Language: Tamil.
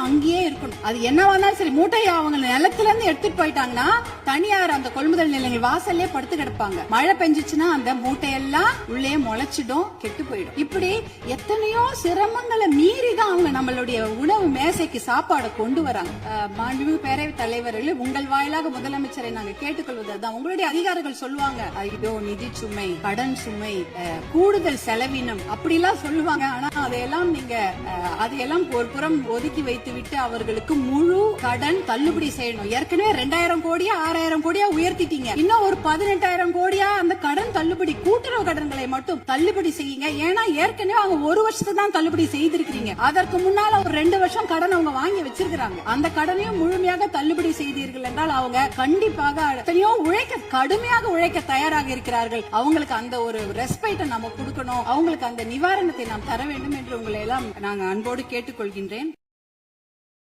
அங்கேயே இருக்கணும். அது என்னவானாலும் சரி, மூட்டையை அவங்க நிலத்துல இருந்து எடுத்துட்டு போயிட்டாங்கன்னா தனியார் அந்த கொள்முதல் நிலையங்கள் வாசல்லே படுத்து கிடப்பாங்க. மழை பெஞ்சிச்சுன்னா அந்த மூட்டையெல்லாம் உள்ளே முளைச்சிடும், கெட்டு போயிடும். இப்படி எத்தனையோ சிரமங்களை மீறி தான் அவங்க நம்மளுடைய உணவு மேசைக்கு சாப்பாடை கொண்டு வராங்க. மாண்புமிகு பேரவைத் தலைவர்கள், உங்கள் வாயிலாக முதலமைச்சரை நாங்க கேட்டுக்கொள்வதுதான், உங்களுடைய அதிகாரிகள் சொல்லுவாங்க, ஐயோ நிதி சுமை, கடன் சுமை, கூடுதல் செலவினம் அப்படிலாம் சொல்லுவாங்க. ஆனா அதையெல்லாம் நீங்க அதையெல்லாம் ஒரு புறம் ஒதுக்கி வைத்து விட்டு அவர்களுக்கு முழு கடன் தள்ளுபடி செய்யணும். ஏற்கனவே 2000 கோடியா 6000 கோடியா உயர்த்திட்டீங்க. இன்னும் ஒரு 18,000 கோடியா அந்த கடன் தள்ளுபடி, கூட்டுறவு கடன்களை மட்டும் தள்ளுபடி செய்யுங்க. ஏன்னா ஏற்கனவே அவங்க 1 வருஷத்துக்கு தான் தள்ளுபடி செய்திருக்கீங்க. அதற்கு முன்னால ஒரு 2 வருஷம் கடன் அவங்க வாங்கி வச்சிருக்காங்க. அந்த கடனையும் முழுமையாக தள்ளுபடி செய்தீர்கள் என்றால் அவங்க கண்டிப்பாக எத்தனையோ கடுமையாக உழைக்க தயாராக இருக்கிறார்கள். அவங்களுக்கு அந்த ஒரு ரெஸ்பெக்ட் நம்ம கொடுக்கணும், அவங்களுக்கு அந்த நிவாரணத்தை நாம் தர வேண்டும் என்று உங்களை எல்லாம் நாங்கள் அன்போடு கேட்டுக்கொள்கின்றேன்.